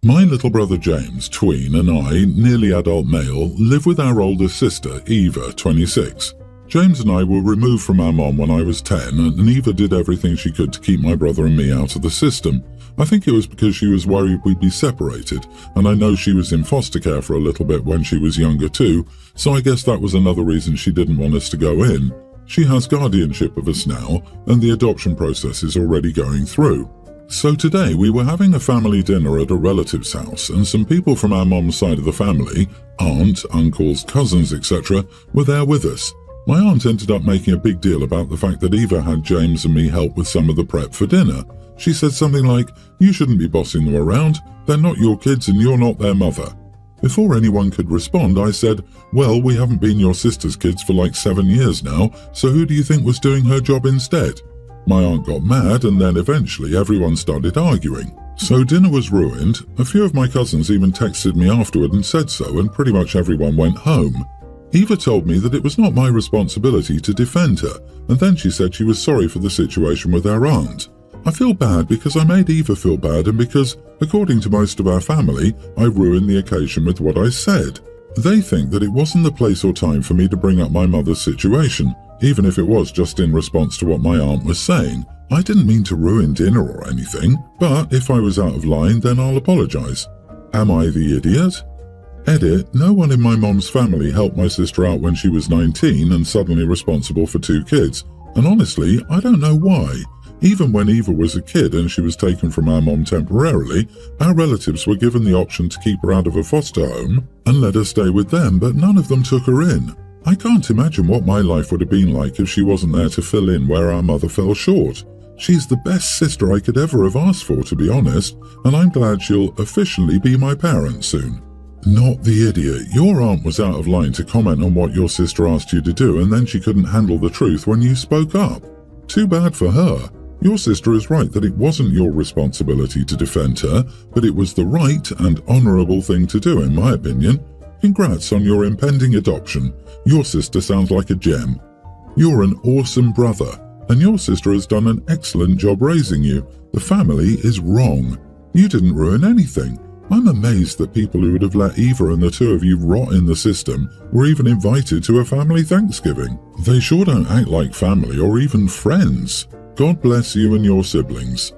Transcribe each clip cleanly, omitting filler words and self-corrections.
My little brother James, tween, and I, nearly adult male, live with our older sister, Eva, 26. James and I were removed from our mom when I was 10, and Eva did everything she could to keep my brother and me out of the system. I think it was because she was worried we'd be separated, and I know she was in foster care for a little bit when she was younger too, so I guess that was another reason she didn't want us to go in. She has guardianship of us now, and the adoption process is already going through. So today we were having a family dinner at a relative's house, and some people from our mom's side of the family, aunt, uncles, cousins, etc., were there with us. My aunt ended up making a big deal about the fact that Eva had James and me help with some of the prep for dinner. She said something like, "You shouldn't be bossing them around, they're not your kids and you're not their mother." Before anyone could respond, I said, "Well, we haven't been your sister's kids for like 7 years now, so who do you think was doing her job instead?" My aunt got mad, and then eventually everyone started arguing. So dinner was ruined. A few of my cousins even texted me afterward and said so, and pretty much everyone went home. Eva told me that it was not my responsibility to defend her, and then she said she was sorry for the situation with our aunt. I feel bad because I made Eva feel bad, and because, according to most of our family, I ruined the occasion with what I said. They think that it wasn't the place or time for me to bring up my mother's situation, even if it was just in response to what my aunt was saying. I didn't mean to ruin dinner or anything, but if I was out of line, then I'll apologize. Am I the idiot? Edit, no one in my mom's family helped my sister out when she was 19 and suddenly responsible for 2 kids. And honestly, I don't know why. Even when Eva was a kid and she was taken from our mom temporarily, our relatives were given the option to keep her out of a foster home and let her stay with them, but none of them took her in. I can't imagine what my life would have been like if she wasn't there to fill in where our mother fell short. She's the best sister I could ever have asked for, to be honest, and I'm glad she'll officially be my parent soon. Not the idiot. Your aunt was out of line to comment on what your sister asked you to do, and then she couldn't handle the truth when you spoke up. Too bad for her. Your sister is right that it wasn't your responsibility to defend her, but it was the right and honourable thing to do, in my opinion. Congrats on your impending adoption. Your sister sounds like a gem. You're an awesome brother, and your sister has done an excellent job raising you. The family is wrong. You didn't ruin anything. I'm amazed that people who would have let Eva and the 2 of you rot in the system were even invited to a family Thanksgiving. They sure don't act like family or even friends. God bless you and your siblings.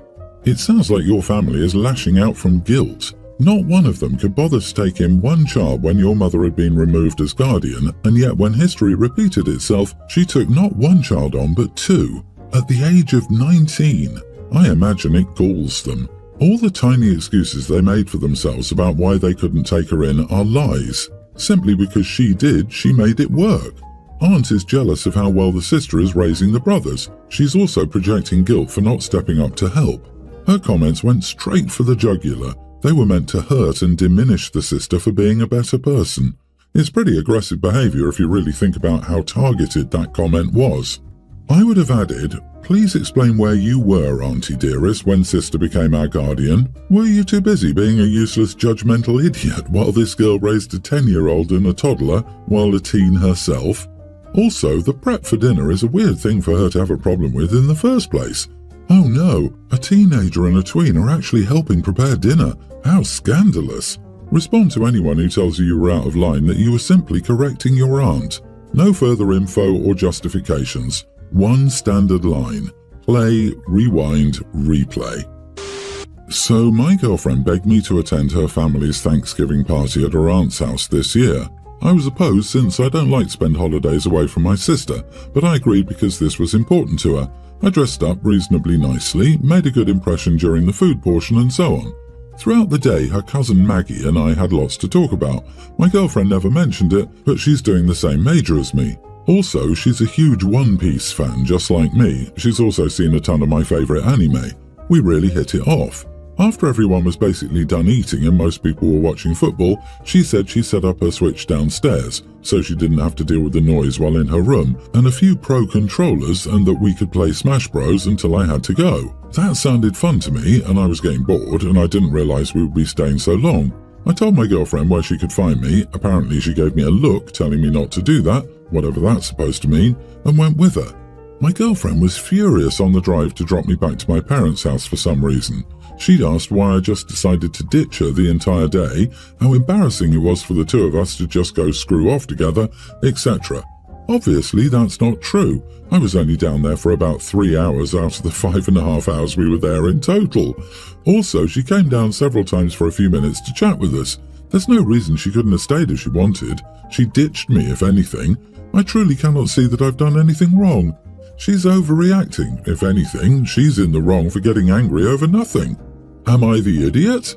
It sounds like your family is lashing out from guilt. Not one of them could bother to take in 1 child when your mother had been removed as guardian, and yet when history repeated itself, she took not 1 child on but 2, at the age of 19. I imagine it galls them. All the tiny excuses they made for themselves about why they couldn't take her in are lies. Simply because she did, she made it work. Aunt is jealous of how well the sister is raising the brothers. She's also projecting guilt for not stepping up to help. Her comments went straight for the jugular. They were meant to hurt and diminish the sister for being a better person. It's pretty aggressive behaviour if you really think about how targeted that comment was. I would have added, please explain where you were, Auntie dearest, when sister became our guardian. Were you too busy being a useless judgmental idiot while this girl raised a 10-year-old and a toddler while a teen herself? Also, the prep for dinner is a weird thing for her to have a problem with in the first place. Oh no, a teenager and a tween are actually helping prepare dinner. How scandalous. Respond to anyone who tells you were out of line that you were simply correcting your aunt. No further info or justifications. 1 standard line. Play, rewind, replay. So my girlfriend begged me to attend her family's Thanksgiving party at her aunt's house this year. I was opposed since I don't like to spend holidays away from my sister, but I agreed because this was important to her. I dressed up reasonably nicely, made a good impression during the food portion, and so on. Throughout the day, her cousin Maggie and I had lots to talk about. My girlfriend never mentioned it, but she's doing the same major as me. Also, she's a huge One Piece fan, just like me. She's also seen a ton of my favourite anime. We really hit it off. After everyone was basically done eating and most people were watching football, she said she set up her Switch downstairs, so she didn't have to deal with the noise while in her room, and a few Pro controllers, and that we could play Smash Bros until I had to go. That sounded fun to me, and I was getting bored, and I didn't realise we would be staying so long. I told my girlfriend where she could find me. Apparently she gave me a look telling me not to do that, whatever that's supposed to mean, and went with her. My girlfriend was furious on the drive to drop me back to my parents' house for some reason. She'd asked why I just decided to ditch her the entire day, how embarrassing it was for the two of us to just go screw off together, etc. Obviously, that's not true. I was only down there for about 3 hours out of the 5.5 hours we were there in total. Also, she came down several times for a few minutes to chat with us. There's no reason she couldn't have stayed if she wanted. She ditched me, if anything. I truly cannot see that I've done anything wrong. She's overreacting. If anything, she's in the wrong for getting angry over nothing. Am I the idiot?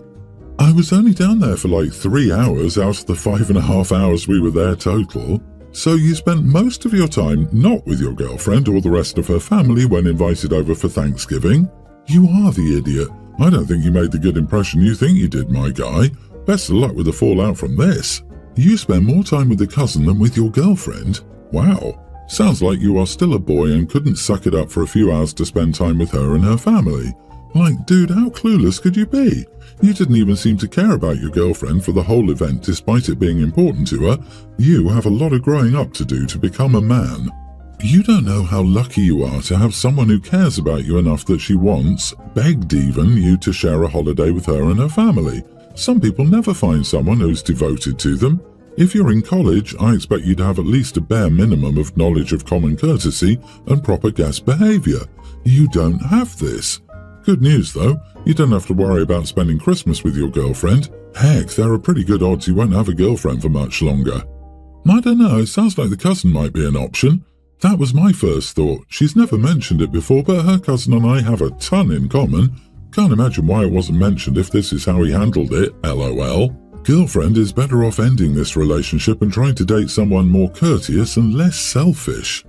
I was only down there for like 3 hours out of the 5.5 hours we were there total. So you spent most of your time not with your girlfriend or the rest of her family when invited over for Thanksgiving? You are the idiot. I don't think you made the good impression you think you did, my guy. Best of luck with the fallout from this. You spend more time with the cousin than with your girlfriend? Wow. Sounds like you are still a boy and couldn't suck it up for a few hours to spend time with her and her family. Like, dude, how clueless could you be? You didn't even seem to care about your girlfriend for the whole event despite it being important to her. You have a lot of growing up to do to become a man. You don't know how lucky you are to have someone who cares about you enough that she wants, begged even, you to share a holiday with her and her family. Some people never find someone who's devoted to them. If you're in college, I expect you to have at least a bare minimum of knowledge of common courtesy and proper guest behavior. You don't have this. Good news though, you don't have to worry about spending Christmas with your girlfriend. Heck, there are pretty good odds you won't have a girlfriend for much longer. I don't know, it sounds like the cousin might be an option. That was my first thought. She's never mentioned it before, but her cousin and I have a ton in common. Can't imagine why it wasn't mentioned if this is how he handled it, LOL. Girlfriend is better off ending this relationship and trying to date someone more courteous and less selfish.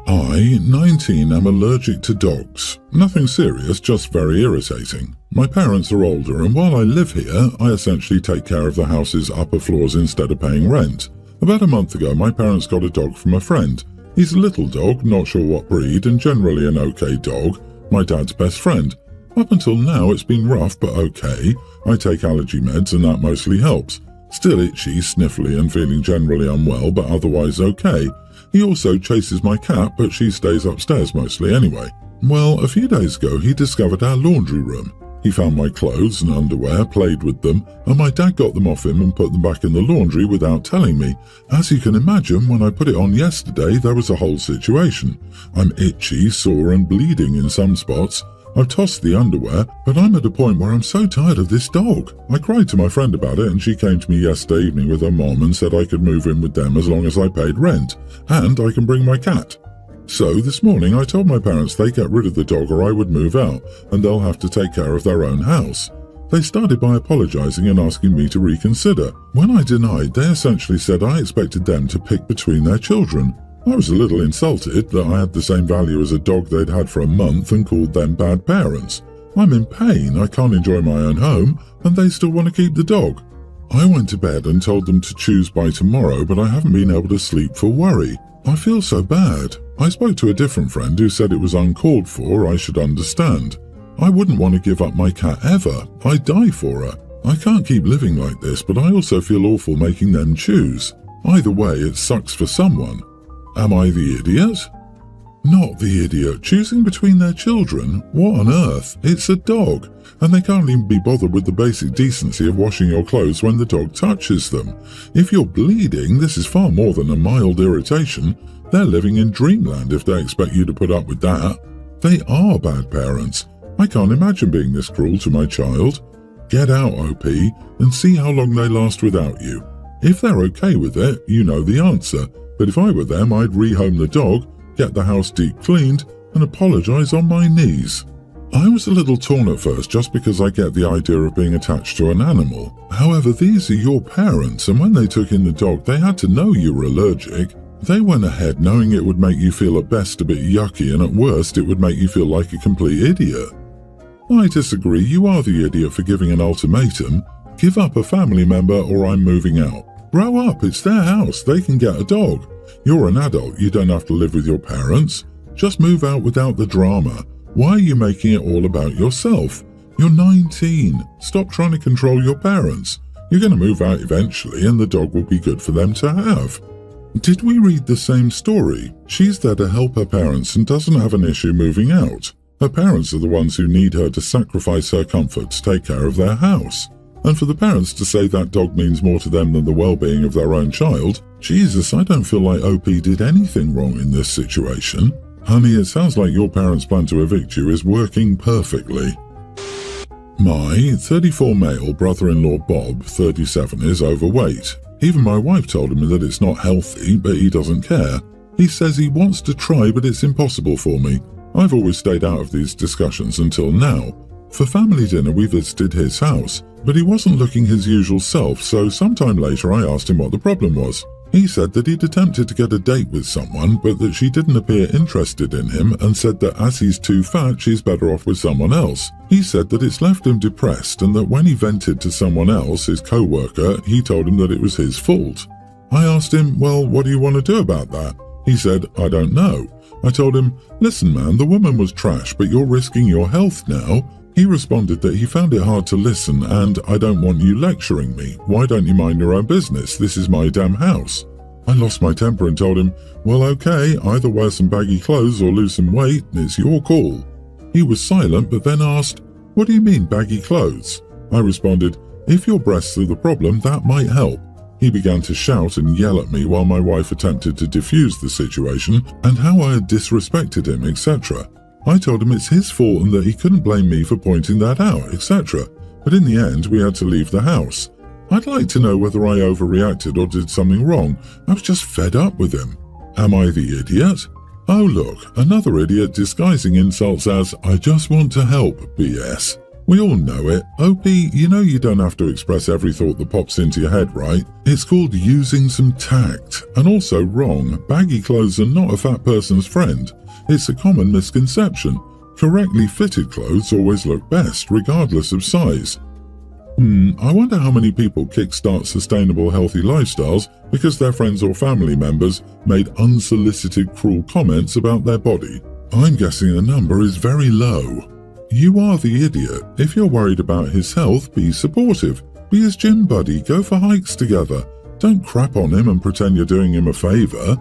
I, 19, am allergic to dogs. Nothing serious, just very irritating. My parents are older, and while I live here, I essentially take care of the house's upper floors instead of paying rent. About a month ago, my parents got a dog from a friend. He's a little dog, not sure what breed, and generally an okay dog. My dad's best friend. Up until now, it's been rough, but okay. I take allergy meds, and that mostly helps. Still itchy, sniffly, and feeling generally unwell, but otherwise okay. He also chases my cat, but she stays upstairs mostly anyway. Well, a few days ago, he discovered our laundry room. He found my clothes and underwear, played with them, and my dad got them off him and put them back in the laundry without telling me. As you can imagine, when I put it on yesterday, there was a whole situation. I'm itchy, sore, and bleeding in some spots. I've tossed the underwear, but I'm at a point where I'm so tired of this dog. I cried to my friend about it, and she came to me yesterday evening with her mom and said I could move in with them as long as I paid rent, and I can bring my cat. So this morning I told my parents they get rid of the dog or I would move out, and they'll have to take care of their own house. They started by apologizing and asking me to reconsider. When I denied, they essentially said I expected them to pick between their children. I was a little insulted that I had the same value as a dog they'd had for a month and called them bad parents. I'm in pain, I can't enjoy my own home, and they still want to keep the dog. I went to bed and told them to choose by tomorrow, but I haven't been able to sleep for worry. I feel so bad. I spoke to a different friend who said it was uncalled for, I should understand. I wouldn't want to give up my cat ever. I'd die for her. I can't keep living like this, but I also feel awful making them choose. Either way, it sucks for someone. Am I the idiot? Not the idiot. Choosing between their children? What on earth? It's a dog, and they can't even be bothered with the basic decency of washing your clothes when the dog touches them. If you're bleeding, this is far more than a mild irritation. They're living in dreamland if they expect you to put up with that. They are bad parents. I can't imagine being this cruel to my child. Get out, OP, and see how long they last without you. If they're okay with it, you know the answer. But if I were them, I'd rehome the dog, get the house deep cleaned, and apologise on my knees. I was a little torn at first just because I get the idea of being attached to an animal. However, these are your parents, and when they took in the dog, they had to know you were allergic. They went ahead knowing it would make you feel at best a bit yucky, and at worst it would make you feel like a complete idiot. I disagree. You are the idiot for giving an ultimatum. Give up a family member or I'm moving out. Grow up, it's their house, they can get a dog. You're an adult, you don't have to live with your parents. Just move out without the drama. Why are you making it all about yourself? You're 19. Stop trying to control your parents. You're going to move out eventually and the dog will be good for them to have. Did we read the same story? She's there to help her parents and doesn't have an issue moving out. Her parents are the ones who need her to sacrifice her comfort to take care of their house. And for the parents to say that dog means more to them than the well-being of their own child, Jesus, I don't feel like OP did anything wrong in this situation. Honey, it sounds like your parents' plan to evict you is working perfectly. My 34 male brother-in-law Bob, 37, is overweight. Even my wife told him that it's not healthy, but he doesn't care. He says he wants to try, but it's impossible for me. I've always stayed out of these discussions until now. For family dinner, we visited his house, but he wasn't looking his usual self, so sometime later I asked him what the problem was. He said that he'd attempted to get a date with someone, but that she didn't appear interested in him and said that as he's too fat, she's better off with someone else. He said that it's left him depressed and that when he vented to someone else, his co-worker, he told him that it was his fault. I asked him, well, what do you want to do about that? He said, I don't know. I told him, listen man, the woman was trash, but you're risking your health now. He responded that he found it hard to listen and I don't want you lecturing me. Why don't you mind your own business? This is my damn house. I lost my temper and told him, well okay, either wear some baggy clothes or lose some weight, it's your call. He was silent but then asked, what do you mean baggy clothes? I responded, if your breasts are the problem, that might help. He began to shout and yell at me while my wife attempted to defuse the situation and how I had disrespected him, etc. I told him it's his fault and that he couldn't blame me for pointing that out, etc. But in the end, we had to leave the house. I'd like to know whether I overreacted or did something wrong. I was just fed up with him. Am I the idiot? Oh look, another idiot disguising insults as, I just want to help, BS. We all know it. OP, you know you don't have to express every thought that pops into your head, right? It's called using some tact. And also wrong, baggy clothes are not a fat person's friend. It's a common misconception. Correctly fitted clothes always look best, regardless of size. I wonder how many people kickstart sustainable healthy lifestyles because their friends or family members made unsolicited cruel comments about their body. I'm guessing the number is very low. You are the idiot. If you're worried about his health, be supportive. Be his gym buddy, go for hikes together. Don't crap on him and pretend you're doing him a favor.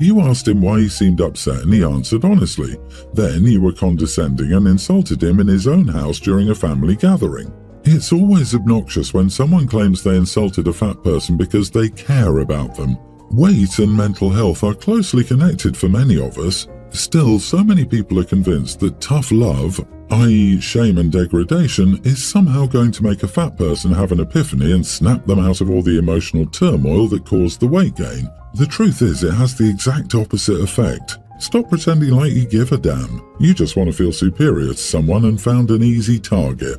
You asked him why he seemed upset and he answered honestly. Then you were condescending and insulted him in his own house during a family gathering. It's always obnoxious when someone claims they insulted a fat person because they care about them. Weight and mental health are closely connected for many of us. Still, so many people are convinced that tough love, i.e. shame and degradation, is somehow going to make a fat person have an epiphany and snap them out of all the emotional turmoil that caused the weight gain. The truth is, it has the exact opposite effect. Stop pretending like you give a damn. You just want to feel superior to someone and found an easy target.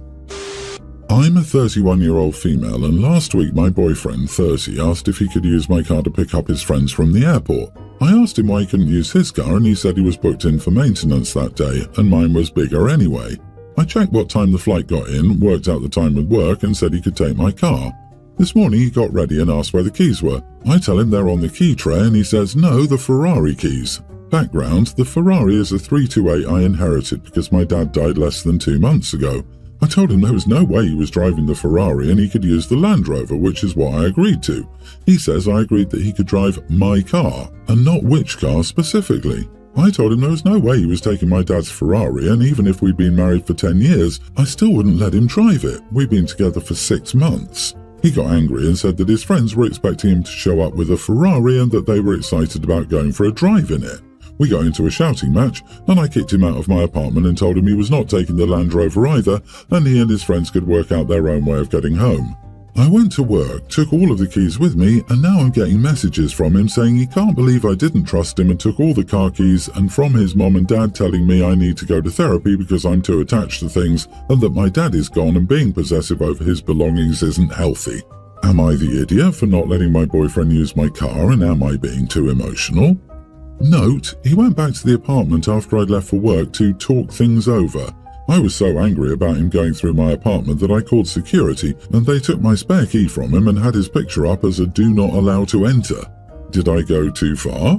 I'm a 31-year-old female and last week my boyfriend, 30, asked if he could use my car to pick up his friends from the airport. I asked him why he couldn't use his car and he said he was booked in for maintenance that day and mine was bigger anyway. I checked what time the flight got in, worked out the time with work and said he could take my car. This morning he got ready and asked where the keys were. I tell him they're on the key tray and he says, no, the Ferrari keys. Background, the Ferrari is a 328 I inherited because my dad died less than 2 months ago. I told him there was no way he was driving the Ferrari and he could use the Land Rover, which is what I agreed to. He says I agreed that he could drive my car, and not which car specifically. I told him there was no way he was taking my dad's Ferrari, and even if we'd been married for 10 years, I still wouldn't let him drive it. We'd been together for 6 months. He got angry and said that his friends were expecting him to show up with a Ferrari and that they were excited about going for a drive in it. We got into a shouting match, and I kicked him out of my apartment and told him he was not taking the Land Rover either, and he and his friends could work out their own way of getting home. I went to work, took all of the keys with me, and now I'm getting messages from him saying he can't believe I didn't trust him and took all the car keys, and from his mom and dad telling me I need to go to therapy because I'm too attached to things, and that my dad is gone and being possessive over his belongings isn't healthy. Am I the idiot for not letting my boyfriend use my car, and am I being too emotional? Note, he went back to the apartment after I'd left for work to talk things over. I was so angry about him going through my apartment that I called security and they took my spare key from him and had his picture up as a do not allow to enter. Did I go too far?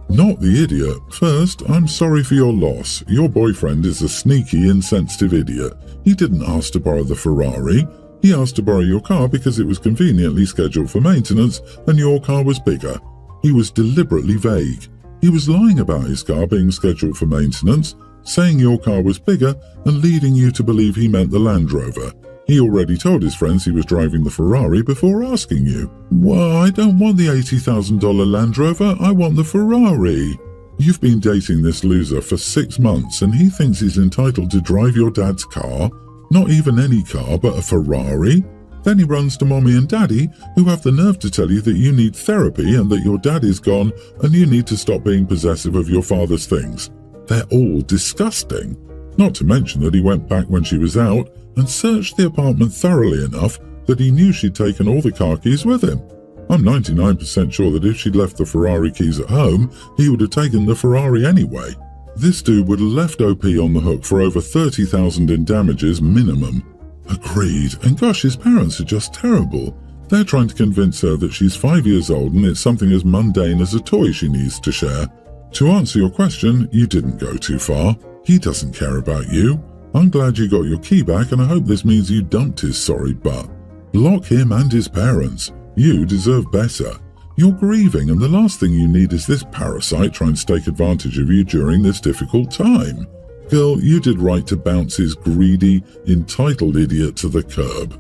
Not the idiot. First, I'm sorry for your loss. Your boyfriend is a sneaky, insensitive idiot. He didn't ask to borrow the Ferrari. He asked to borrow your car because it was conveniently scheduled for maintenance and your car was bigger. He was deliberately vague. He was lying about his car being scheduled for maintenance. saying your car was bigger and leading you to believe he meant the Land Rover. He already told his friends he was driving the Ferrari before asking you. Well, I don't want the $80,000 Land Rover, I want the Ferrari. You've been dating this loser for 6 months and he thinks he's entitled to drive your dad's car, not even any car but a Ferrari? Then he runs to mommy and daddy, who have the nerve to tell you that you need therapy and that your dad is gone and you need to stop being possessive of your father's things. They're all disgusting. Not to mention that he went back when she was out and searched the apartment thoroughly enough that he knew she'd taken all the car keys with him. I'm 99% sure that if she'd left the Ferrari keys at home, he would have taken the Ferrari anyway. This dude would have left OP on the hook for over $30,000 in damages minimum. Agreed, and gosh, his parents are just terrible. They're trying to convince her that she's 5 years old and it's something as mundane as a toy she needs to share. To answer your question, you didn't go too far. He doesn't care about you. I'm glad you got your key back and I hope this means you dumped his sorry butt. Block him and his parents. You deserve better. You're grieving and the last thing you need is this parasite trying to take advantage of you during this difficult time. Girl, you did right to bounce his greedy, entitled idiot to the curb.